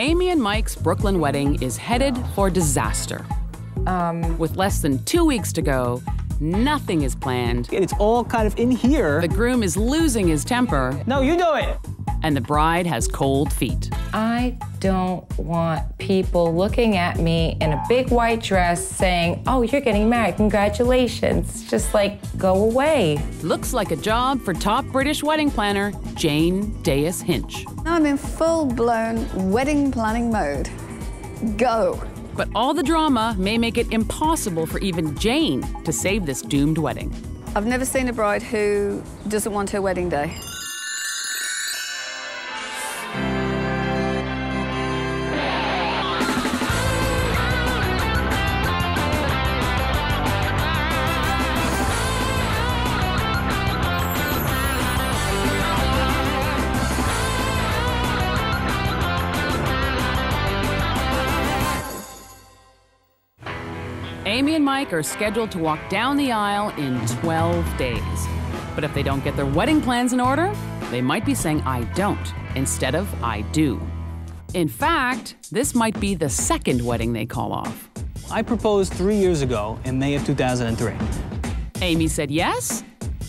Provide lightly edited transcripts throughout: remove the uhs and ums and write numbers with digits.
Amy and Mike's Brooklyn wedding is headed for disaster. With less than 2 weeks to go, nothing is planned. It's all kind of in here. The groom is losing his temper. No, you do it. And the bride has cold feet. I don't want people looking at me in a big white dress saying, oh, you're getting married, congratulations. Just like, go away. Looks like a job for top British wedding planner, Dayus Hinch. I'm in full-blown wedding planning mode. Go. But all the drama may make it impossible for even Jane to save this doomed wedding. I've never seen a bride who doesn't want her wedding day. Amy and Mike are scheduled to walk down the aisle in 12 days. But if they don't get their wedding plans in order, they might be saying I don't instead of I do. In fact, this might be the second wedding they call off. I proposed 3 years ago in May of 2003. Amy said yes,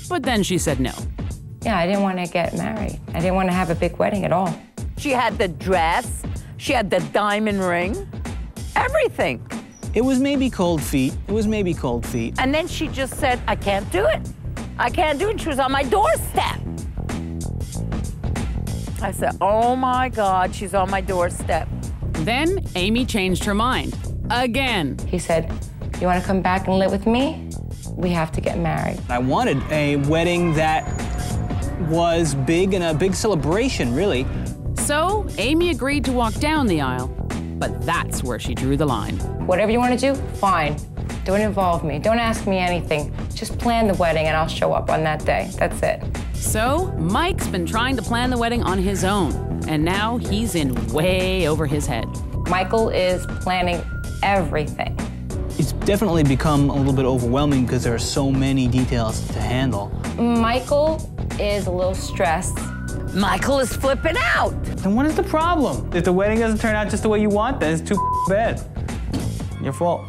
but then she said no. Yeah, I didn't want to get married. I didn't want to have a big wedding at all. She had the dress, she had the diamond ring, everything. It was maybe cold feet. It was maybe cold feet. And then she just said, I can't do it. I can't do it. She was on my doorstep. I said, oh my God, she's on my doorstep. Then Amy changed her mind, again. He said, you want to come back and live with me? We have to get married. I wanted a wedding that was big and a big celebration, really. So Amy agreed to walk down the aisle, but that's where she drew the line. Whatever you want to do, fine. Don't involve me. Don't ask me anything. Just plan the wedding and I'll show up on that day. That's it. So Mike's been trying to plan the wedding on his own, and now he's in way over his head. Michael is planning everything. It's definitely become a little bit overwhelming because there are so many details to handle. Michael is a little stressed. Michael is flipping out. Then what is the problem? If the wedding doesn't turn out just the way you want, then it's too bad. Your fault.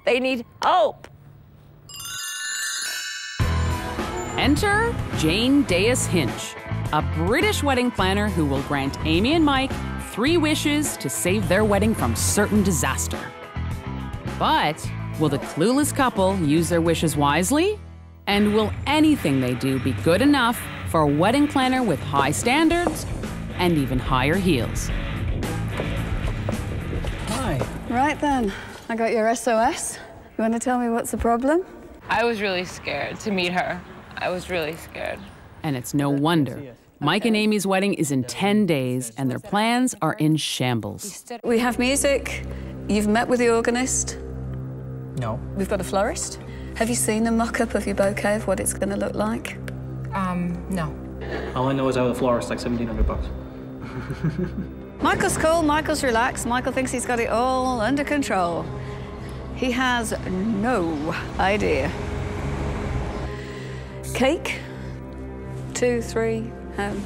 They need hope. Enter Dayus Hinch, a British wedding planner who will grant Amy and Mike 3 wishes to save their wedding from certain disaster. But will the clueless couple use their wishes wisely? And will anything they do be good enough for a wedding planner with high standards and even higher heels? Hi. Right then, I got your SOS. You want to tell me what's the problem? I was really scared to meet her. I was really scared. And it's no wonder. Mike and Amy's wedding is in 10 days, and their plans are in shambles. We have music. You've met with the organist. No. We've got a florist. Have you seen a mock-up of your bouquet of what it's going to look like? No. All I know is I was a florist, like $1,700. Michael's cool, Michael's relaxed. Michael thinks he's got it all under control. He has no idea. Cake? 2, 3, I don't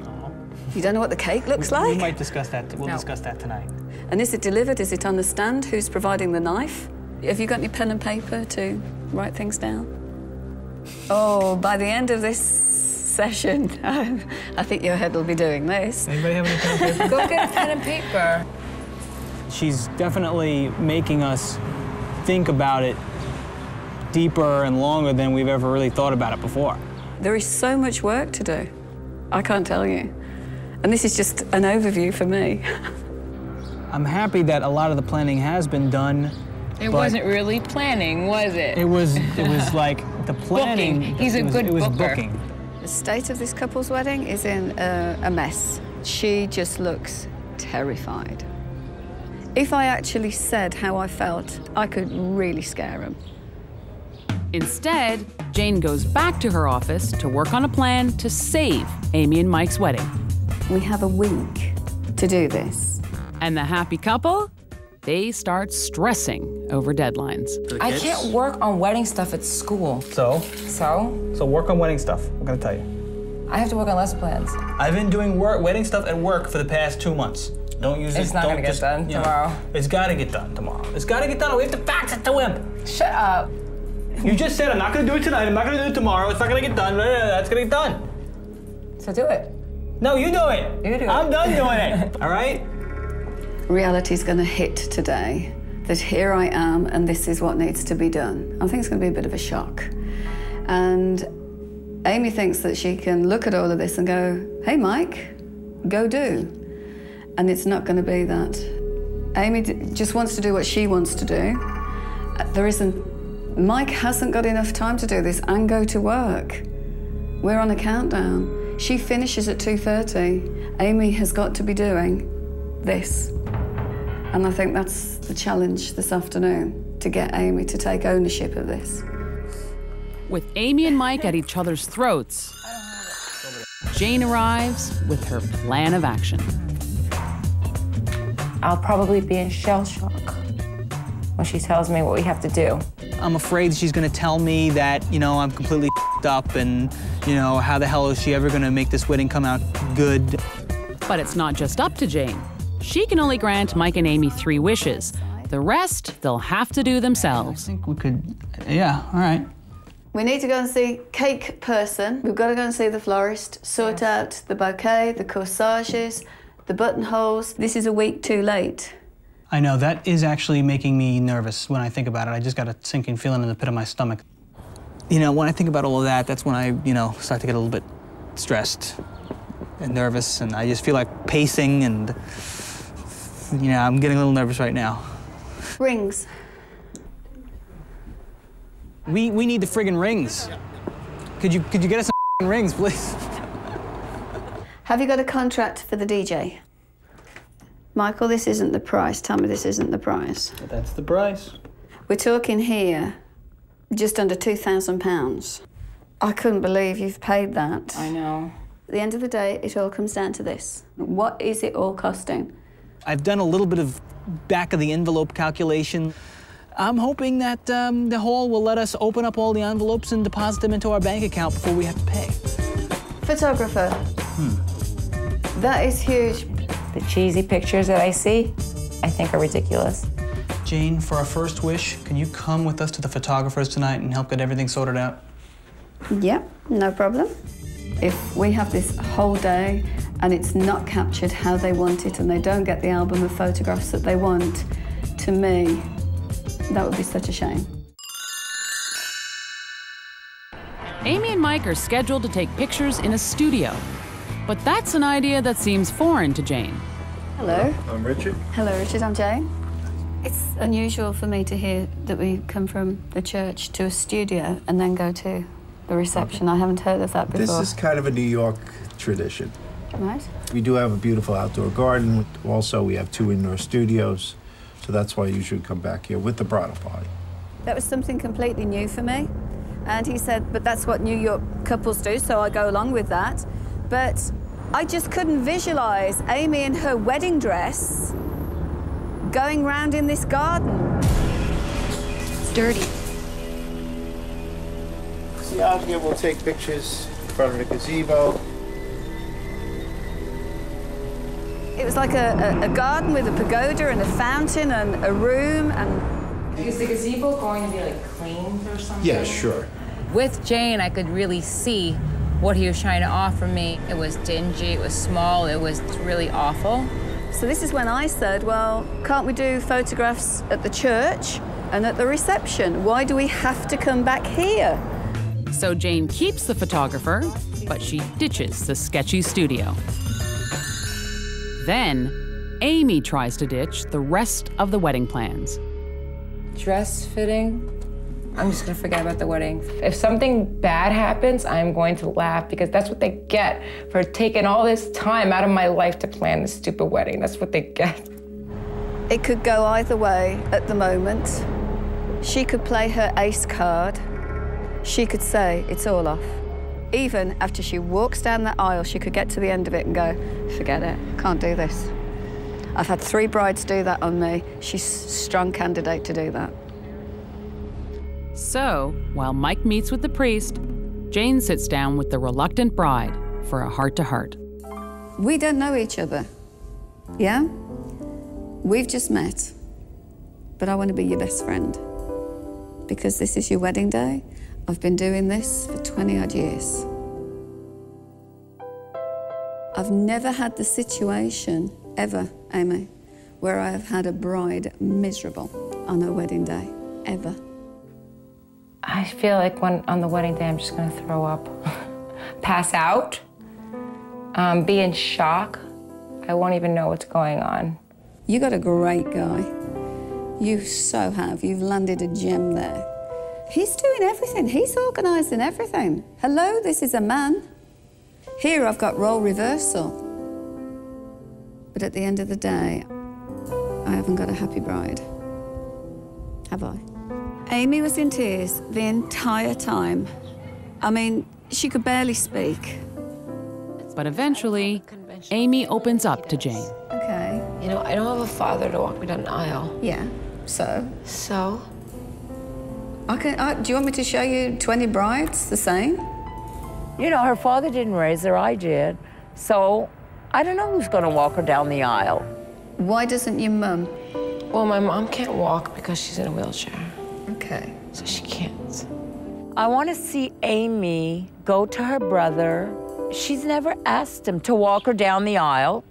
know. You don't know what the cake looks like? We might discuss that. We'll No. discuss that tonight. And is it delivered? Is it on the stand? Who's providing the knife? Have you got any pen and paper to write things down? Oh, by the end of this session, I think your head will be doing this. Anybody have any pen and paper? Go get a pen and paper. She's definitely making us think about it deeper and longer than we've ever really thought about it before. There is so much work to do. I can't tell you. And this is just an overview for me. I'm happy that a lot of the planning has been done. It wasn't really planning, was it? It was like the planning. Booking. He's a good It was booker. booking. The state of this couple's wedding is in a mess. She just looks terrified. If I actually said how I felt, I could really scare him. Instead, Jane goes back to her office to work on a plan to save Amy and Mike's wedding. We have a week to do this. And the happy couple, they start stressing over deadlines. I can't work on wedding stuff at school. So So? work on wedding stuff. I'm gonna tell you. I have to work on lesson plans. I've been doing wedding stuff at work for the past 2 months. Don't use it. It's not gonna get done tomorrow. It's gotta get done tomorrow. It's gotta get done. We have to fax it to him. Shut up. You just said I'm not gonna do it tonight. I'm not gonna do it tomorrow. It's not gonna get done. It's gonna get done. So do it. No, you do it. You do it. I'm done doing it. All right? Reality's going to hit today, that here I am and this is what needs to be done. I think it's going to be a bit of a shock. And Amy thinks that she can look at all of this and go, hey, Mike, go do. And it's not going to be that. Amy just wants to do what she wants to do. Mike hasn't got enough time to do this and go to work. We're on a countdown. She finishes at 2:30. Amy has got to be doing this. And I think that's the challenge this afternoon, to get Amy to take ownership of this. With Amy and Mike at each other's throats, Jane arrives with her plan of action. I'll probably be in shell shock when she tells me what we have to do. I'm afraid she's gonna tell me that, I'm completely up and, how the hell is she ever gonna make this wedding come out good? But it's not just up to Jane. She can only grant Mike and Amy 3 wishes. The rest, they'll have to do themselves. I think we could, yeah, all right. We need to go and see cake person. We've got to go and see the florist, sort out the bouquet, the corsages, the buttonholes. This is a week too late. I know, that is actually making me nervous when I think about it. I just got a sinking feeling in the pit of my stomach. When I think about all of that, that's when I, start to get a little bit stressed and nervous, and I just feel like pacing, and, I'm getting a little nervous right now. Rings. We need the friggin' rings. Could you get us some rings, please? Have you got a contract for the DJ? Michael, this isn't the price. Tell me this isn't the price. That's the price. We're talking here just under £2,000. I couldn't believe you've paid that. I know. At the end of the day, it all comes down to this. What is it all costing? I've done a little bit of back-of-the-envelope calculation. I'm hoping that the hall will let us open up all the envelopes and deposit them into our bank account before we have to pay. Photographer. That is huge. The cheesy pictures that I see, I think are ridiculous. Jane, for our first wish, can you come with us to the photographers tonight and help get everything sorted out? Yep, no problem. If we have this whole day and it's not captured how they want it and they don't get the album of photographs that they want, to me, that would be such a shame. Amy and Mike are scheduled to take pictures in a studio. But that's an idea that seems foreign to Jane. Hello. I'm Richard. Hello, Richard. I'm Jane. It's unusual for me to hear that we come from the church to a studio and then go to the reception. I haven't heard of that before. This is kind of a New York tradition. Right. We do have a beautiful outdoor garden. Also, we have 2 indoor studios. So that's why you should come back here with the bridal party. That was something completely new for me. And he said, but that's what New York couples do, so I go along with that. But I just couldn't visualize Amy in her wedding dress going round in this garden. It's dirty. See, out here we'll take pictures in front of the gazebo. It was like a garden with a pagoda and a fountain and a room and... Is the gazebo going to be like cleaned or something? Yeah, sure. With Jane, I could really see what he was trying to offer me. It was dingy, it was small, it was really awful. So this is when I said, well, can't we do photographs at the church and at the reception? Why do we have to come back here? So Jane keeps the photographer, but she ditches the sketchy studio. Then, Amy tries to ditch the rest of the wedding plans. Dress fitting, I'm just gonna forget about the wedding. If something bad happens, I'm going to laugh because that's what they get for taking all this time out of my life to plan this stupid wedding. That's what they get. It could go either way at the moment. She could play her ace card. She could say, it's all off. Even after she walks down that aisle, she could get to the end of it and go, forget it, can't do this. I've had 3 brides do that on me. She's a strong candidate to do that. So, while Mike meets with the priest, Jane sits down with the reluctant bride, for a heart-to-heart. We don't know each other, yeah? We've just met, but I want to be your best friend. Because this is your wedding day. I've been doing this for 20-odd years. I've never had the situation, ever, Amy, where I have had a bride miserable on her wedding day, ever. I feel like on the wedding day, I'm just gonna throw up, pass out, be in shock. I won't even know what's going on. You got a great guy. You so have. You've landed a gem there. He's doing everything. He's organising everything. Hello, this is a man. Here I've got role reversal. But at the end of the day, I haven't got a happy bride. Have I? Amy was in tears the entire time. I mean, she could barely speak. But eventually, Amy opens up to Jane. Okay. You know, I don't have a father to walk me down the aisle. Yeah, so? So? Do you want me to show you 20 brides the same? You know, her father didn't raise her, I did. So I don't know who's gonna walk her down the aisle. Why doesn't your mum? Well, my mom can't walk because she's in a wheelchair. Okay. So she can't. I want to see Amy go to her brother. She's never asked him to walk her down the aisle.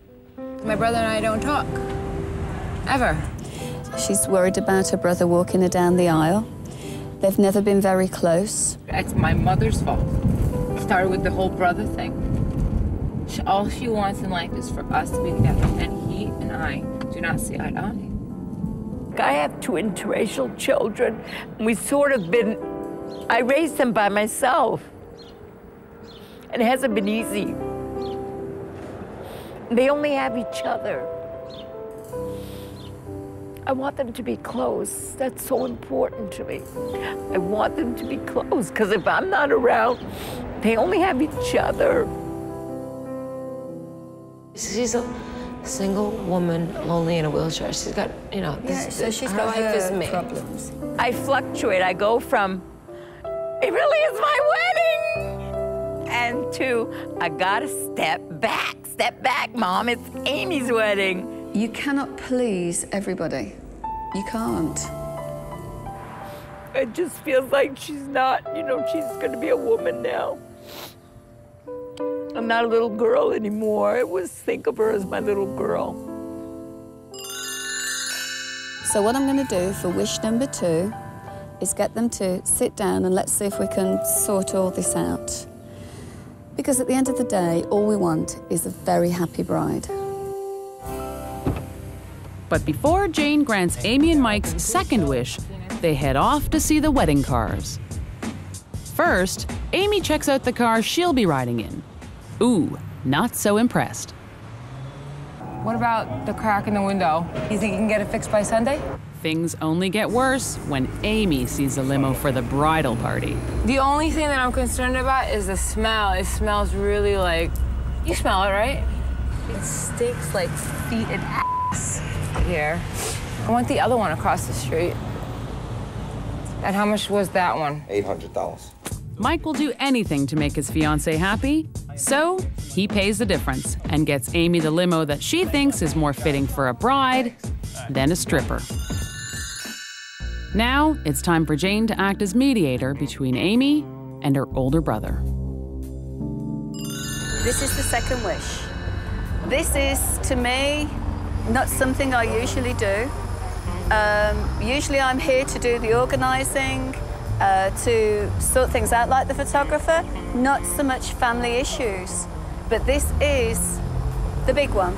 My brother and I don't talk. Ever. She's worried about her brother walking her down the aisle. They've never been very close. It's my mother's fault. It started with the whole brother thing. All she wants in life is for us to be together, and he and I do not see eye to eye. I have two interracial children. I raised them by myself. And it hasn't been easy. They only have each other. I want them to be close. That's so important to me. I want them to be close, because if I'm not around, they only have each other. She's a single woman, lonely in a wheelchair. She's got, you know, So she's her got life is her me. problems. I fluctuate. I go from, it really is my wedding, and to, I gotta step back, Mom, it's Amy's wedding. You cannot please everybody. You can't. It just feels like she's not, she's gonna be a woman now. I'm not a little girl anymore. I always think of her as my little girl. So what I'm going to do for wish number 2 is get them to sit down and let's see if we can sort all this out. Because at the end of the day, all we want is a very happy bride. But before Jane grants Amy and Mike's second wish, they head off to see the wedding cars. First, Amy checks out the car she'll be riding in. Ooh, not so impressed. What about the crack in the window? You think you can get it fixed by Sunday? Things only get worse when Amy sees a limo for the bridal party. The only thing that I'm concerned about is the smell. It smells really like, you smell it, right? It stinks like feet and ass here. I want the other one across the street. And how much was that one? $800. Mike will do anything to make his fiancée happy, so he pays the difference and gets Amy the limo that she thinks is more fitting for a bride than a stripper. Now it's time for Jane to act as mediator between Amy and her older brother. This is the second wish. This is, to me, not something I usually do. Usually I'm here to do the organising, to sort things out like the photographer, not so much family issues. But this is the big one.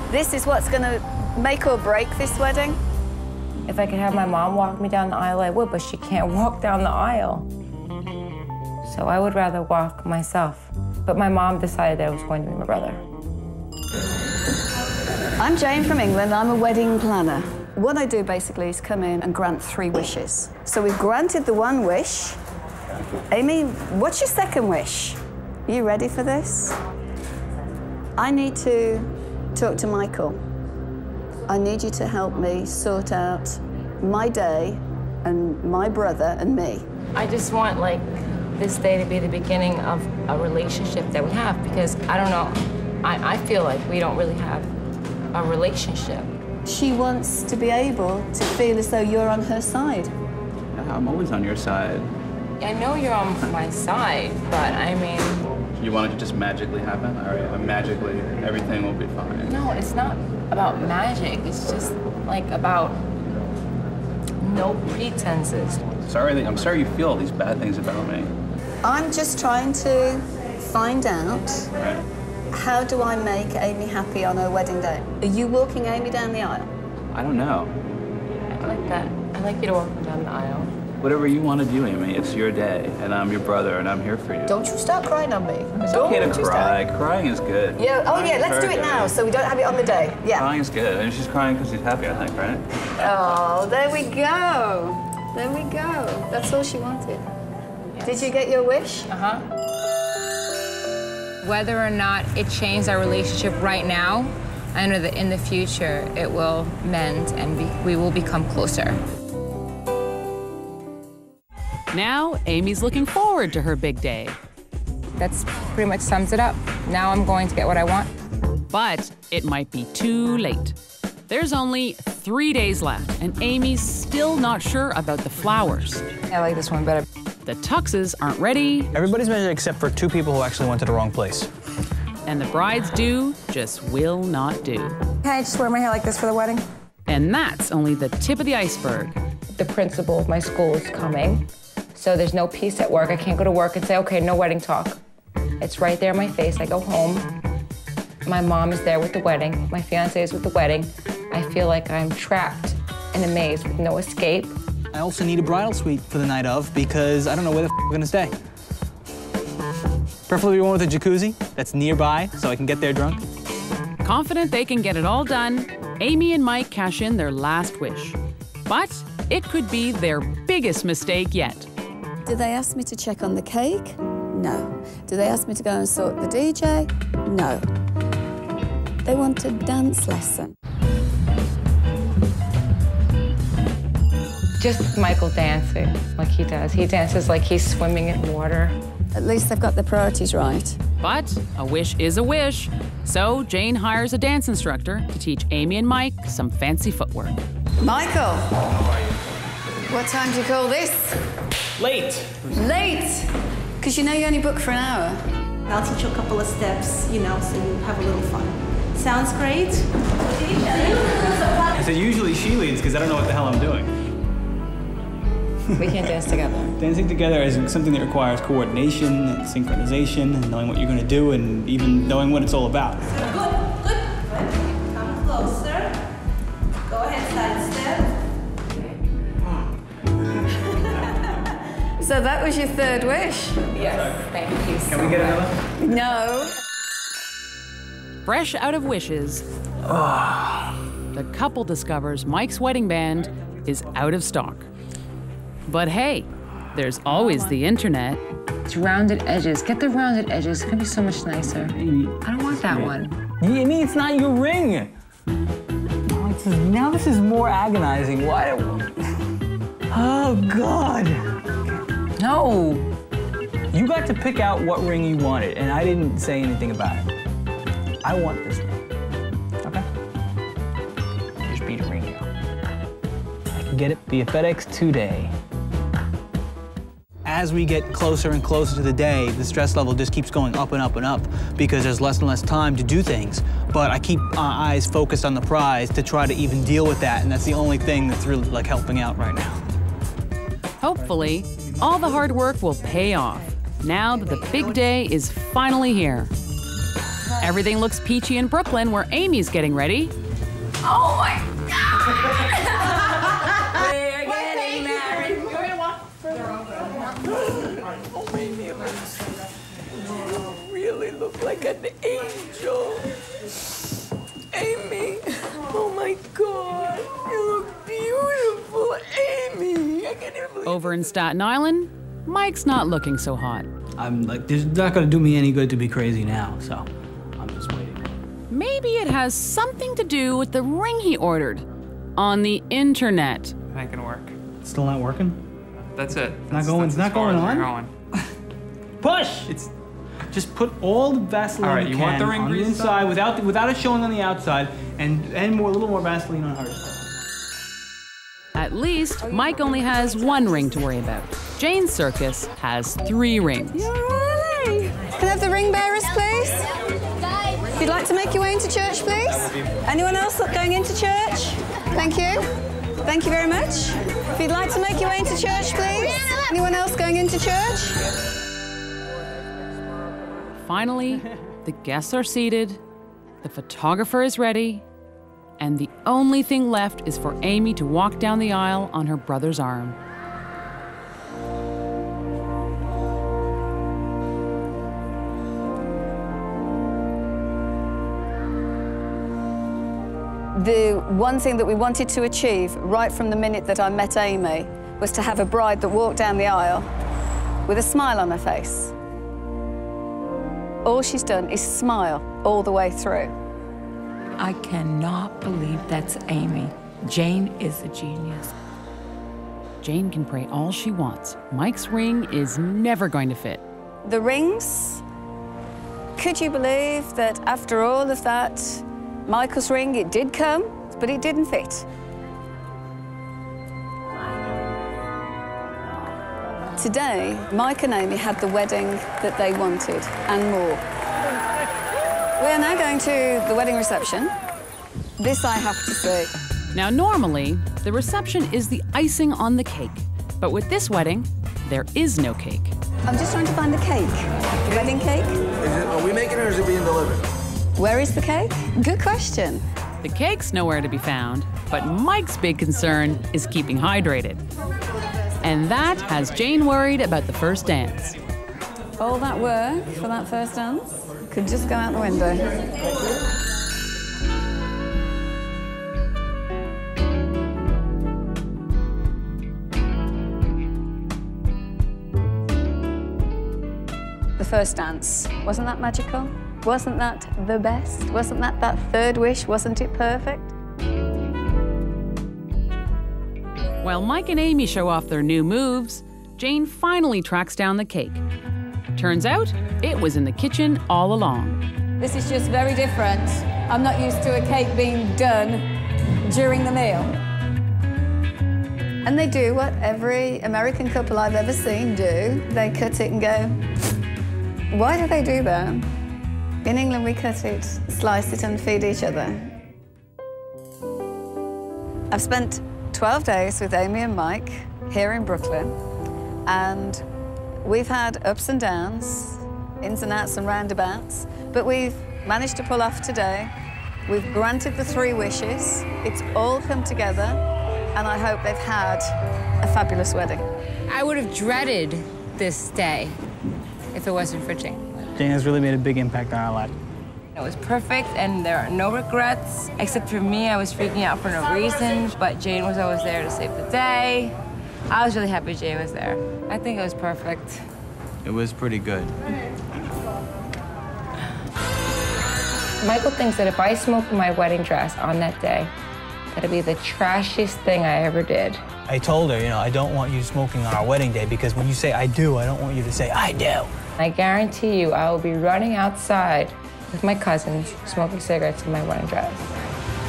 This is what's going to make or break this wedding. If I could have my mom walk me down the aisle, I would, but she can't walk down the aisle. So I would rather walk myself. But my mom decided that it was going to be my brother. I'm Jane from England. I'm a wedding planner. What I do basically is come in and grant 3 wishes. So we've granted the 1 wish. Amy, what's your second wish? Are you ready for this? I need to talk to Michael. I need you to help me sort out my day and my brother and me. I just want, like, this day to be the beginning of a relationship that we have, because I don't know, I feel like we don't really have a relationship. She wants to be able to feel as though you're on her side. Yeah, I'm always on your side. I know you're on my side, but I mean... You want it to just magically happen? All right, magically, everything will be fine. No, it's not about magic. It's just like about no pretenses. I'm sorry you feel all these bad things about me. I'm just trying to find out, Right. how do I make Amy happy on her wedding day? Are you walking Amy down the aisle? I don't know. I like that. I like you to walk down the aisle. Whatever you want to do, Amy, it's your day, and I'm your brother, and I'm here for you. Don't you start crying on me. It's okay to cry. Crying is good. Yeah, oh Crying yeah, is let's do very it now good. so we don't have it on the day. Yeah. Crying is good, and she's crying because she's happy, I think, right? Oh, there we go. There we go. That's all she wanted. Yes. Did you get your wish? Uh-huh. Whether or not it changed our relationship right now, I know that in the future it will mend and we will become closer. Now, Amy's looking forward to her big day. That's pretty much sums it up. Now I'm going to get what I want. But it might be too late. There's only 3 days left, and Amy's still not sure about the flowers. I like this one better. The tuxes aren't ready, Everybody's measured except for 2 people who actually went to the wrong place. and the bride's do just will not do. Can I just wear my hair like this for the wedding? And that's only the tip of the iceberg. The principal of my school is coming, so there's no peace at work. I can't go to work and say, okay, no wedding talk. It's right there in my face. I go home. My mom is there with the wedding. My fiance is with the wedding. I feel like I'm trapped in a maze with no escape. I also need a bridal suite for the night of because I don't know where the we're gonna stay. Preferably one with a jacuzzi that's nearby so I can get there drunk. Confident they can get it all done, Amy and Mike cash in their last wish. But it could be their biggest mistake yet. Did they ask me to check on the cake? No. Did they ask me to go and sort the DJ? No. They want a dance lesson. Just Michael dancing like he does. He dances like he's swimming in water. At least they've got their priorities right. But a wish is a wish. So Jane hires a dance instructor to teach Amy and Mike some fancy footwork. Michael! What time do you call this? Late. Late! Because you know you only book for an hour. I'll teach you a couple of steps, you know, so you have a little fun. Sounds great? I said usually she leads because I don't know what the hell I'm doing. We can't dance together. Dancing together is something that requires coordination and synchronization and knowing what you're going to do and even knowing what it's all about. Good, good. Come closer. Go ahead, side step. So that was your third wish? Yes, thank you so Can we get another? No. Fresh out of wishes, the couple discovers Mike's wedding band is out of stock. But hey, there's always the internet. It's rounded edges. Get the rounded edges. It's gonna be so much nicer. I don't want that one. Amy, it's not your ring. Now this is more agonizing. Why? Oh, God. No. You got to pick out what ring you wanted, and I didn't say anything about it. I want this ring. Okay? Just be the ring now. I can get it via FedEx today. As we get closer and closer to the day, the stress level just keeps going up and up and up because there's less and less time to do things. But I keep my eyes focused on the prize to try to even deal with that, and that's the only thing that's really like helping out right now. Hopefully, all the hard work will pay off now that the big day is finally here. Everything looks peachy in Brooklyn, where Amy's getting ready. Oh my God! We're getting married. You really look like an angel. Amy, oh my God, you look beautiful, Amy. I can't even believe Over in Staten Island, Mike's not looking so hot. I'm like, this is not gonna do me any good to be crazy now, so I'm just waiting. Maybe it has something to do with the ring he ordered on the internet. That ain't gonna work. It's still not working? That's it. It's not going on? Push! It's just put all the Vaseline All right, you you can want the ring on the grease inside without it showing on the outside, and a little more Vaseline on hers. At least, Mike only has one ring to worry about. Jane's circus has 3 rings. You're early. Can I have the ring bearers, please? If you'd like to make your way into church, please. Anyone else going into church? Thank you. Thank you very much. If you'd like to make your way into church, please. Anyone else going into church? Finally, the guests are seated, the photographer is ready, and the only thing left is for Amy to walk down the aisle on her brother's arm. The one thing that we wanted to achieve right from the minute that I met Amy was to have a bride that walked down the aisle with a smile on her face. All she's done is smile all the way through. I cannot believe that's Amy. Jane is a genius. Jane can pray all she wants. Mike's ring is never going to fit. The rings, could you believe that after all of that, Michael's ring, it did come, but it didn't fit. Today, Mike and Amy had the wedding that they wanted, and more. We are now going to the wedding reception. This I have to say. Now, normally, the reception is the icing on the cake. But with this wedding, there is no cake. I'm just trying to find the cake. The wedding cake? Are we making it or is it being delivered? Where is the cake? Good question. The cake's nowhere to be found, but Mike's big concern is keeping hydrated. And that has Jane worried about the first dance. All that work for that first dance could just go out the window. The first dance, wasn't that magical? Wasn't that the best? Wasn't that third wish? Wasn't it perfect? While Mike and Amy show off their new moves, Jane finally tracks down the cake. Turns out, it was in the kitchen all along. This is just very different. I'm not used to a cake being done during the meal. And they do what every American couple I've ever seen do. They cut it and go, why do they do that? In England, we cut it, slice it, and feed each other. I've spent 12 days with Amy and Mike here in Brooklyn, and we've had ups and downs, ins and outs and roundabouts, but we've managed to pull off today. We've granted the 3 wishes. It's all come together, and I hope they've had a fabulous wedding. I would have dreaded this day if it wasn't for Jane. Jane has really made a big impact on our life. It was perfect, and there are no regrets, except for me. I was freaking out for no reason, but Jane was always there to save the day. I was really happy Jane was there. I think it was perfect. It was pretty good. Michael thinks that if I smoked my wedding dress on that day, that'd be the trashiest thing I ever did. I told her, I don't want you smoking on our wedding day because when you say I do, I don't want you to say I do. I guarantee you I will be running outside with my cousins, smoking cigarettes in my wedding dress.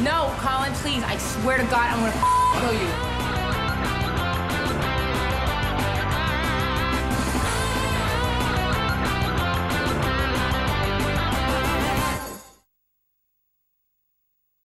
No, Colin, please. I swear to God, I'm gonna kill you.